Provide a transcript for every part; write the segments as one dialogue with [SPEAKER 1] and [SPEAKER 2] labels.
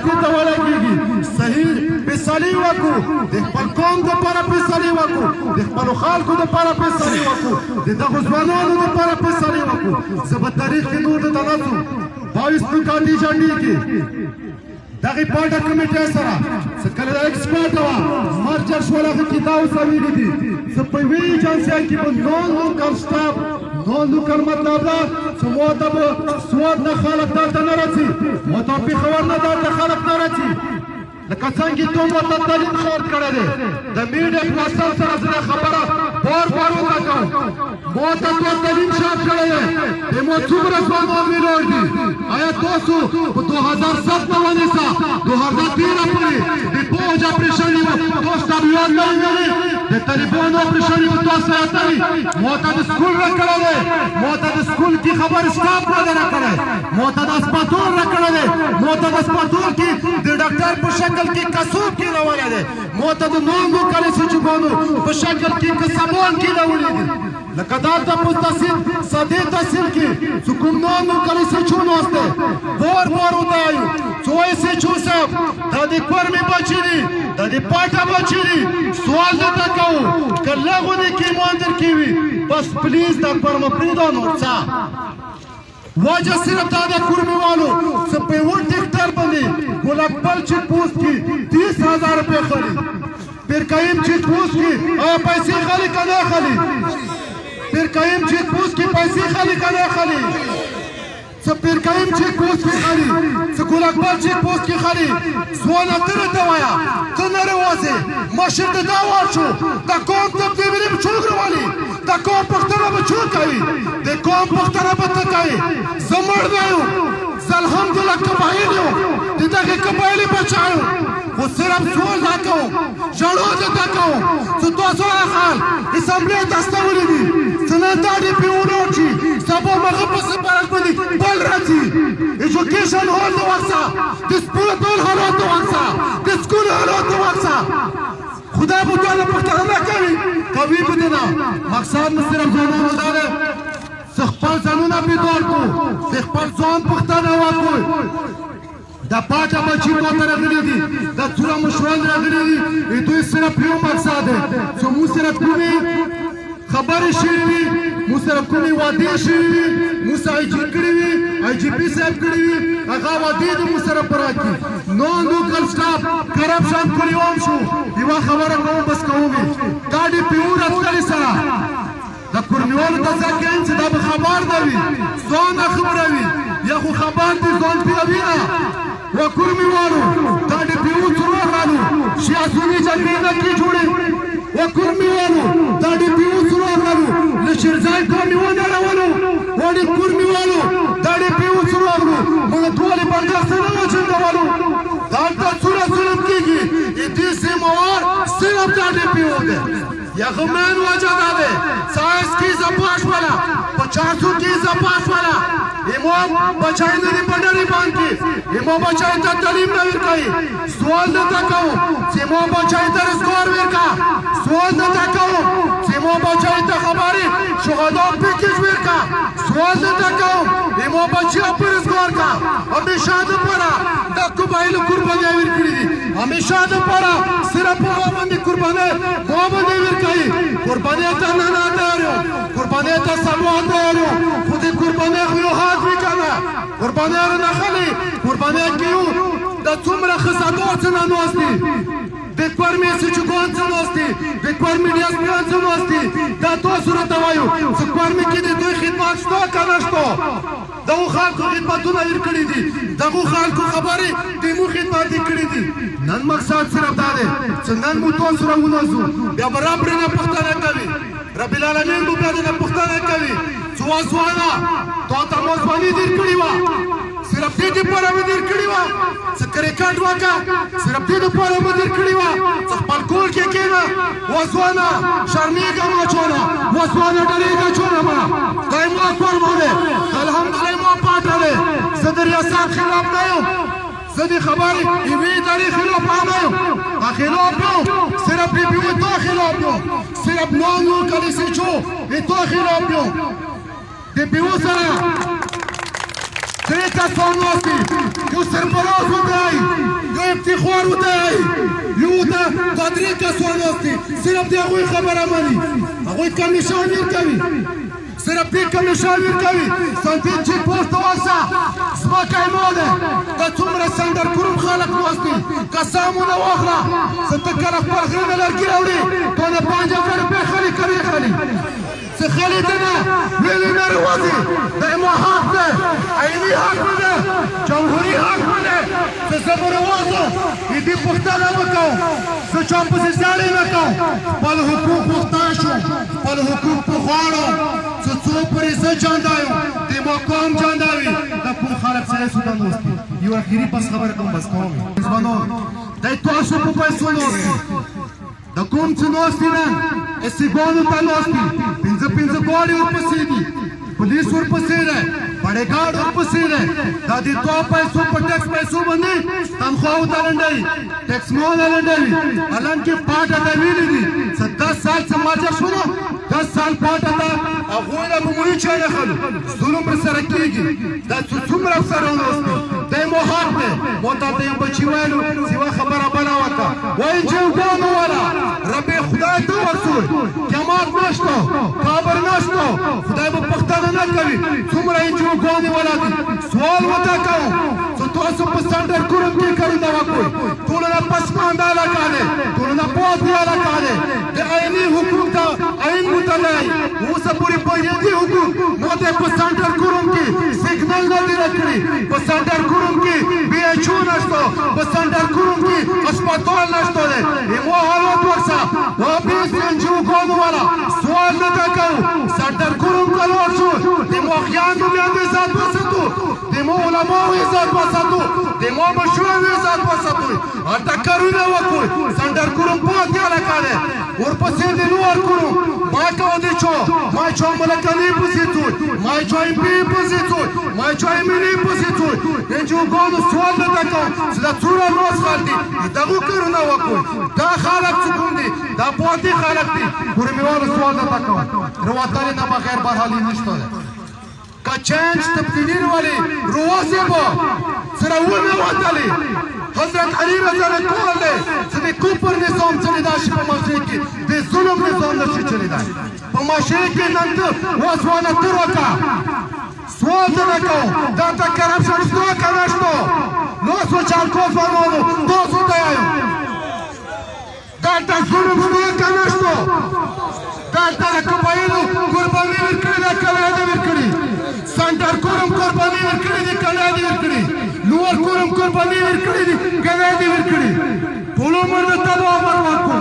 [SPEAKER 1] جهاد ته ولګېږي صحیح فیصلې وکړو د خپل قوم دپاره فیصلې وکړو د خپلو خلکو دپاره فیصلې وکړو د دغو ځوانانو دپاره فیصلې وکړو زه به تاریخ کې نور ته نه ځو 22 نکاتې جنډې کې دغه پاټه کمیټه سره څه کله د ایکسپرټ وه مرجر شول هغه کې دا اوس ویلي دي زه په یوې ایجنسۍ کې به نون لوکل سټاف نون لوکل مطلب ده چې مو ته به سواد نه خلک دلته نه راځي مو ته پېښور نه دلته خلک نه راځي لکه څنګه ته مو ته تعلیم شور کړی دی د میډیا په واسطه سره زه خبره بار بار وکړم مو ته تعلیم شور کړی دی مو څومره ځوانان ویلوړ دي آیا تاسو په 2007 نه ونیسه 2013 پورې د پوج اپریشن یو تاسو ته یاد نه ویلي د طالبان اپریشن یو تاسو اتلی مو ته د سکول راکړی دی مو ته د سکول کې خبر سټاپ نه راکړی مو ته د اسپاتور راکړی دی مو ته د اسپاتور کې د ډاکټر په شکل کې کسوب کې راوړی دی مو ته د نومو کلیسې چوبانو په شکل کې کسبان کې راوړی دی لکه دلته په تحصیل صدې تحصیل کې چې کوم نومو کلیسې چون واسطه بار بار وتایو څو یې چو صاحب دا د کورمې بچی دي دا د پاټه بچی دي سوال درته کوو که لغونې کې ماندر کې وي بس پلیز دا کورمه پرېږده نور څه وجه صرف دا د کورمې والو څه په یوه ټیکټر باندې ګلابل چیک پوسټ کې 30,000 روپۍ خلي پیرکایم چیک پوسټ کې آیا پیسې خلي که نه خلي پیرکایم چیک پوسټ کې پیسې خلي که نه خلي څه پیرکایم چیک پوسټ کې خلي څه ګلابل چیک پوسټ کې خلي ځوانه ته راته وایه ته نه راوځې مشر ته دا وار شو دا قوم تبدیلي به څوک راولي دا قوم پښتنه به څوک کوي د قوم پښتنه به ته کوي زه مړ نه یم زه الحمدلله قبایل یم د دغې قبایلې بچی یم خو صرف سوال دا کوم ژړو زه دا کوم چې تاسو هغه حال اسمبلۍ ته استولي دي چې نن دا ډي پي ونوټ شي سبا مغه په سفارت باندې بل راځي ایجوکیشن هول د وخته د سپورټ حالات د وخته د سکول حالات د وخته خدا به تا نه پښتنه نه کوي به دې نه مقصد مې صرف ځوانانو دا دی چې خپل ځانونه بیدار کړو د خپل ځان پښتانه وکړو دا پاټه بچي کوته راغلي دي دا څومره مشران راغلي دي دوی صرف یو مقصد دی چې موږ سره کومې خبرې شوې وي موږ سره کومې وعدې شوې وي موږ سره آی جي کړي وي آی جي پي صاحب کړي وي هغه وعدې دې موږ سره پوره کړي نون لوکل سټاف کرپشن کړی وم شو یوه خبره کوم بس کوم دا ډي پي او راتللې سره د کورنیوالو ته څه کوي چې دا به خبر نه وي ځان نه خبروي یا خو خبر دي ځان پیروي نه وکورمیوالو دا ډي پي او څلور رالو سیاسي جګړې نه کې جوړې وکورمیوالو دا ډي پي او څلور رالو له شیرزای قومي ونړولو وړي کورمیوالو دا ډي پي او څلور رالو موږ ټولې بنګر سره وچندولو دلته څومره ظلم کېږي دې سیموار صرف دا ډي پي او دی یغمن وجه دا دی ساینس کې زپا شوله په 400 کې زپا شوله امام بچای نه دی په ډېرې باندې امام بچای ته تعلیم نه ورکوي سوال درته کوم چې امام بچای ته روزګار ورکړه سوال درته کوم چې امام بچای ته خبرې شهدا پیکیج ورکړه سوال درته کوم امام بچای په روزګار کا همیشه دپاره د قبایلو قربانۍ ورکړي دي همیشه دپاره صرف په ما باندې قربانۍ ما باندې ورکوي قربانۍ ته نه تیار یم قربانۍ ته سبا تیار یم خو د قربانۍ خو یو حد وي که نه قربانۍ را نه خلي قربانۍ کې یو د څومره خزادار څه نه ناست دي د کورمې سچوګان څه ناست دي د کورمې ډیاسپورا څه ناست دي دا تاسو راته وایو چې کورمې کې د دوی خدمات شته که نه شته دغو خلکو خدمتونه هېر کړي دي دغو خلکو خبرې دمو خدمات یې کړي دي نن مقصد صرف دا دی چې نن مو تاسو راونازو بیا به رب رنه پښتنه کوي رب العالمین به بیا دنه پښتنه کوي چې ځوانه تا ته مو ځواني دېر کړې وه صرف دې دپاره مې دېر کړې وه چې کرکټ وکړه صرف دې دپاره مې دېر کړې وه چې خپل کور کې کښېنه و ځوانه شرمېږه مه چونه و ځوانه ډارېږه چونه مه دی ما کورمه دی الحمدلله ما پاټه دی زه د ریاست خلاف نه یم زه د خبرې یوې ادارې خلاف نه یم خلاف یم صرف بي پي او تو خلاف یم صرف نون لوکل SHO تو خلاف یم د پي او سره درې کسان ناست دي یو سرپرست ودرایي نور وتاي يوتا قدري كسونوستي صرف دي هغوی خبره مني هغوی کمیشن ورکوي صرف دې کمیشن ورکوي سنتین چیک پوسټ واسه ځمکه یې مو ده که څومره سنډر کروم خلک ناست دي قسمونه واخله څه ته کله خپل غرونه لرګي راوړي تو نه 5000 روپۍ خلي کوي خلي څه خلي ته نه ویلې نه روازي دا یې مو حق ده عیني حق مو ده جمهوري حق مو ده څه زه به روازو دې پوښتنه وکړو زه چا پسې زاړې نه کوم خپل حقوق پوښتنه شو خپل حقوق پخواړو څو پرې زه جاندایم د ما قوم جانداوي دا کوم خلک سره سودان دوستي یو اخري بس خبره کوم بس کوم ځوانان دای تاسو په پیسو نوستي د کوم څه نوستي نه اسیګانو ته نوستي پنځه ګاډي ورپسې دي پولیس ورپسې ده بډېګارډ ورپسې ده دا د تو پیسو په ټیکس پیسو باندې تنخواه ته لنډوي ټیکس مو نه لنډوي حالانکې پاټه ته ویلي دي 10 سال سماجه شو 10 سال پاټه ته هغوی نه به مو هېچا نه خلو ظلم ورسره کېږي دا څومره افسران اوسي دی مو حق دی مو تا ته یم بچي ویلو سیوا خبره بله وکړه وایي جوګانو والا رب خدای ته ورسول جماعت نشته قبر نشته خدای به پښتانه نه کوي څومره یې جوګانې والا دي سوال ورته کوم چې تاسو په سنډر کروم کې کړي نه وکړئ ټولنه پسمانده علاقه دی ټولنه پاتې علاقه دی د عیني حقوق ته عین متلای اوسه پورې بنیادي حقوق مو ته په سنټر کروم کې سیګنل نه دی راکړی په سنټر کروم کې بي ایچ او نشته په سنټر کروم کې هسپتال نشته دی مو حالات ورسه و بي سنجو ګانو والا سوال نه تا کوو سنټر کروم ته لاړ شو د مو خیانو باندې عزت وساتو د مو علماو عزت وساتو د مو مشرانو عزت وساتو هلته کارونه وکړو سنټر کروم پاتې علاقه دی ورپسې د نور کروم ما کوو چو ما چو ملکانی پوزیڅوی ما چو ایم پی پوزیڅوی ما چو ایمینی پوزیڅوی انجو ګانو سوال نه تا کوم چې دا څومره لوس خلک دي دغو کارونه وکړو دا خلک څه کوم دي دا پاتې خلک دي ګورمیوالو سوال نه تا کوم رواتلې نه بغیر برحالي نشته ده که چینج تبدیلی والی روازی با سراونه واتلی حضرت علی رضی اللہ کول دے سدی کوپر نظام چلی داشی پا معاشره کی دی ظلم نظام داشی چلی داشی پا معاشره کی ننت واسوانا تروکا سوال دنکو دانتا کرپشن استروکا نشتو نوسو چالکوز وانونو دوسو دیایو دانتا ظلم استروکا نشتو دانتا رکبایلو قربانی ورکڑی دا کلیده ورکڑی سنٹر کورم قربانی ورکڑی دی کلیده ورکڑی نور کورم قربانی ورکړي دي ګناه دي ورکړي ټول عمر د تباہ برباد کړ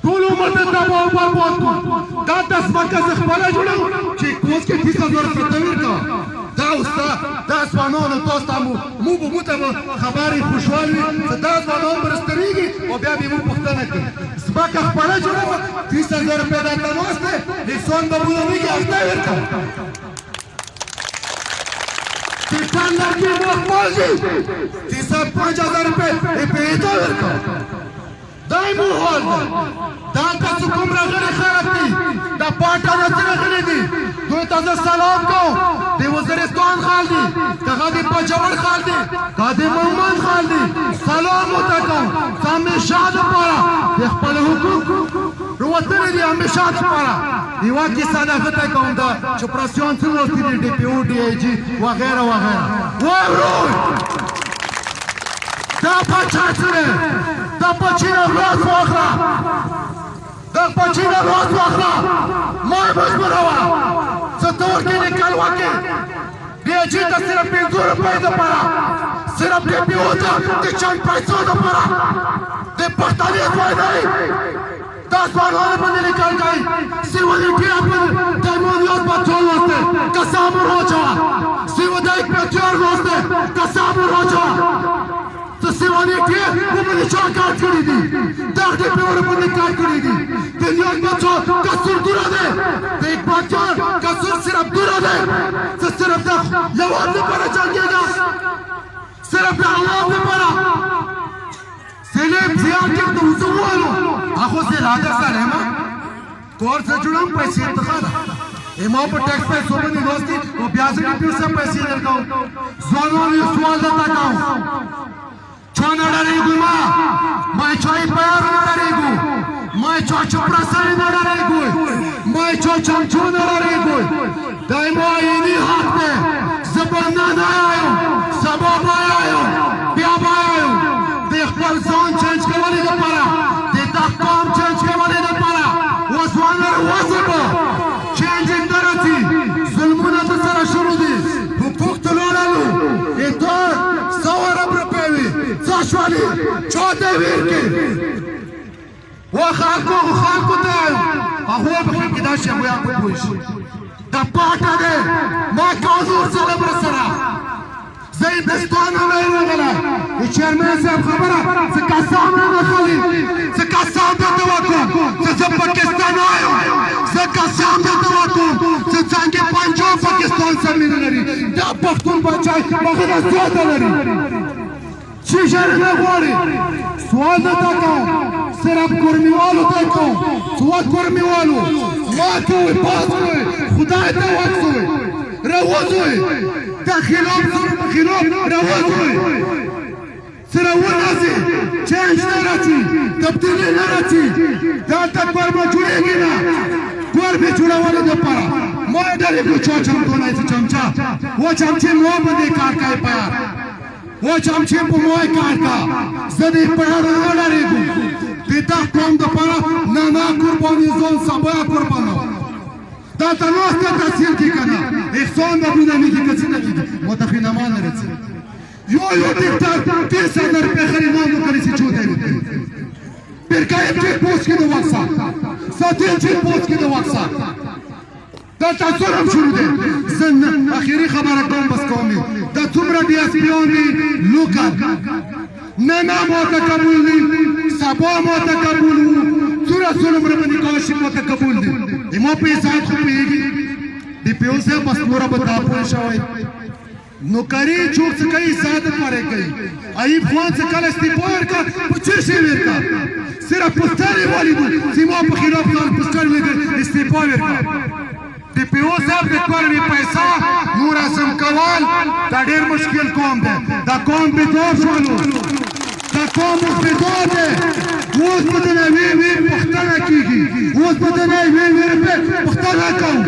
[SPEAKER 1] ټول عمر د تباہ برباد کړ دا تاسو مکه خپل جوړو چې کوس کې 30000 روپۍ ورکړه دا اوسه دا اسمانونو تاسو ته مو ته خبرې خوشحالي دا اسمانونو برستريږي او بیا به مو پښتنه کوي سبا خپل جوړو 30000 روپۍ دا تاسو ته لیکسون به مو نه کېږي ورکړه تیسان لڑکی مخمال جی تیسان 5000 روپے پیدا ورکا دائی مو حال دا دانتا سکم رغلی خیرت دی دا پاٹا نصر رغلی دی دوی تازه سلام کو دی وزرستان خال دی کغا دی پجور خال دی کغا دی مومن خال دی سلام ہوتا کو ہمیشہ دا پارا دی خپل حقوق روتنی دی ہمیشہ دا پارا دیوا کسا نفتا کون دا چپراسیون سنوستی دی ڈی پی او ڈی ای جی وغیرہ وغیرہ وروی دا پچھا چنے دا پچھینا روز واخرا دا پچھینا روز واخرا مائی مجبور ہوا ستور کی نکل واقع بی ای جی تا صرف 500 روپے دا پارا صرف ڈی پی او دا دی چند پیسوں دا پارا دی پختانیت وائی نہیں 10 بار ہونے بندے نکل گئی سیوانی کیا پر دیمونیوز بچوں واسطے کسامر ہو جوا سیوانی پیچور واسطے کسامر ہو جوا تو سیوانی کیا وہ بندے چاہ کارٹ کری دی داخلی پیور بندے کارٹ کری دی دنیاز بچوں کسر دورا دے دیکھ بچوں کسر صرف دورا دے تو صرف دا یوان نے پڑا جانگے گا صرف دا عوام نے پڑا سیلیم زیاد کیا تو حضوانو آخو سے راجہ سالیما کور سے جڑم پیسی انتخابا ما په ټیکس پیسو باندې دوستي او بیا زه ډیپیو صاحب پیسې درکوم ځوانانو یو سوال درته کوم چا نه ډارېږو ما چا یې پیار نه ډارېږو ما چا چپړاسۍ نه ډارېږو ما چا چمچو نه ډارېږو دا یې مو عیني حق دی زه به نن آیم سبا به آیم بیا به آیم د خپل ځان چینج کولو دپاره د دا قام چینج کولو دپاره اوس وځه به چینجینګ نه راځي ظلمونه درسره شروع دي حقوق تلولالو ته 100 ارب روپۍ وي څه شولې چا ته یې ویل کې و خلکو ته هغوی به کې دا شی ویا په پوه شي دا پاټه دی ما کاظور ظلم رسره زه هندوستان نه یم راغلی د چیرمن صاحب خبره زه قسم نه اخلي زه قسم درته وکړم چې زه پاکستان آیم زه قسم درته وکړم چې څنګه پنجاب پاکستان سره مینه لري دا پښتون بچی هغه نه زیاته لري شیشه نه غواړي سوال درته کوم صرف کورمیوالو ته کوم سوال کورمیوالو ما کوئ پاس کوئ خدای ته وکسوئ راوځئ دا خلاف سره په خلاف راوځئ سره وناسي چینج نه راځي تبدیلي نه راځي دلته کور به جوړېږي نه کور به جوړولو دپاره ما یې ډارېږو چا چمتو نه یې چمچا و چمچې مو باندې کار کوي پیار و چمچې په مو یې کار کا زه دې پیار نه ډارېږو د دا قوم دپاره نه قرباني ځان سبا قربانو دا ته ناسته تحصیل کې که نه احسان به بودنی کې که څه نه کېږي متخینمان نه رسي یو دیکتر 30,000 روپۍ خریدان وکړي چې چوته یې برکایم چې پوسټ کې د وکسا ساتین چې پوسټ کې د وکسا دلته ظلم شروع دی زه اخري خبره کوم بس کوم دا څومره ډي اس پیان دي لوکل نه ماته قبول دي سبا ماته قبول وو څومره ظلم راباندې کولی شي ماته قبول دي ما په حساب خو پوهېږي ډیپیو صاحب بس نوره به تا پوه شوی نوکري چوک څه کوي حساب دپاره کوي ایوب خان څه کله استعفا ورکړه په څه شی ورکړه صرف پوسټر یې ولیدو چې ما په خلاف ځان پوسټر استعفا ورکړه ډیپیو صاحب د کورمې پیسه نور اسم کول دا ډېر مشکل قوم دی دا قوم بېدار شولو دا قوم اوس بېدار دی اوس به د وی پوښتنه کېږي اوس به د وی روپۍ پوښتنه کوو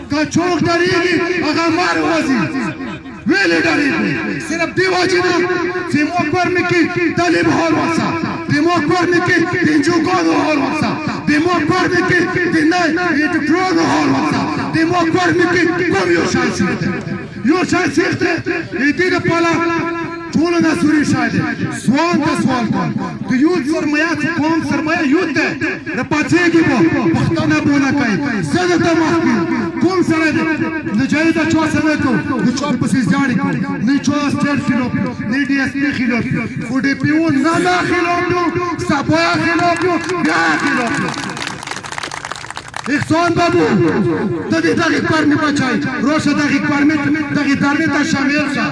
[SPEAKER 1] که څوک ډارېږي هغه مار وځي ویلې ډارېږي صرف دې وجې نه چې زموږ کورمې کې طالب حال وکړه زموږ کورمې کې د انجوګانو حال وکړه زموږ کورمې کې د ډاکټرانو حال وکړه زموږ کورمې کې کوم یو شی سیخ دی یو شی سیخ دی د دې لپاره ټولو ناسوري شی دی سوال ته سوال کوم د یوت سرمایه قوم سرمایه یوت دی راپاڅېږي به پوښتنه به ونه کوي زه درته مخکې کوم سره دی نجایزه چا سره کوو د چا پسې ژاړې کوو نه چا سټیټ خلاف نه ډي اس پي خلاف خو ډیپیو نه خلاف یو سبا خلاف یو بیا خلاف یو احسان بابو ته دې دغې کورمې بچی راشه دغې کورمې دغې دارمې ته شامل شه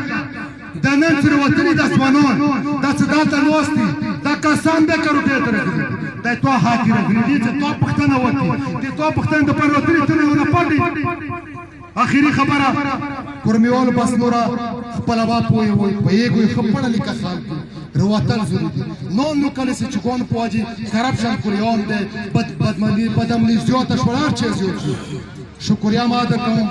[SPEAKER 1] دا نن سره وطني دا ځوانان دا څه دلته ناست دي دا کسان دی که روپۍ ته راغلي دا یې تا حق راغلي دي چې تا پوښتنه وکړي د تا پوښتنې دپاره وطني ته نه پټې اخري خبره کورمیوالو بس نوره خپله به پوهېږئ پوهېږئ ښه پړه لیکه خلکو رواتل ضروري دي نون نو کله چې چوکان په وجې کرپشن پورې عام دی بدعملي زیاته شوه هر چی زیات شو شکریا ما ادا کوم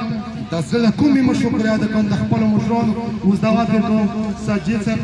[SPEAKER 1] د زړه کومې مو شکریا ادا کوم د خپلو مشرانو اوس دعوت درکوم سجید صاحب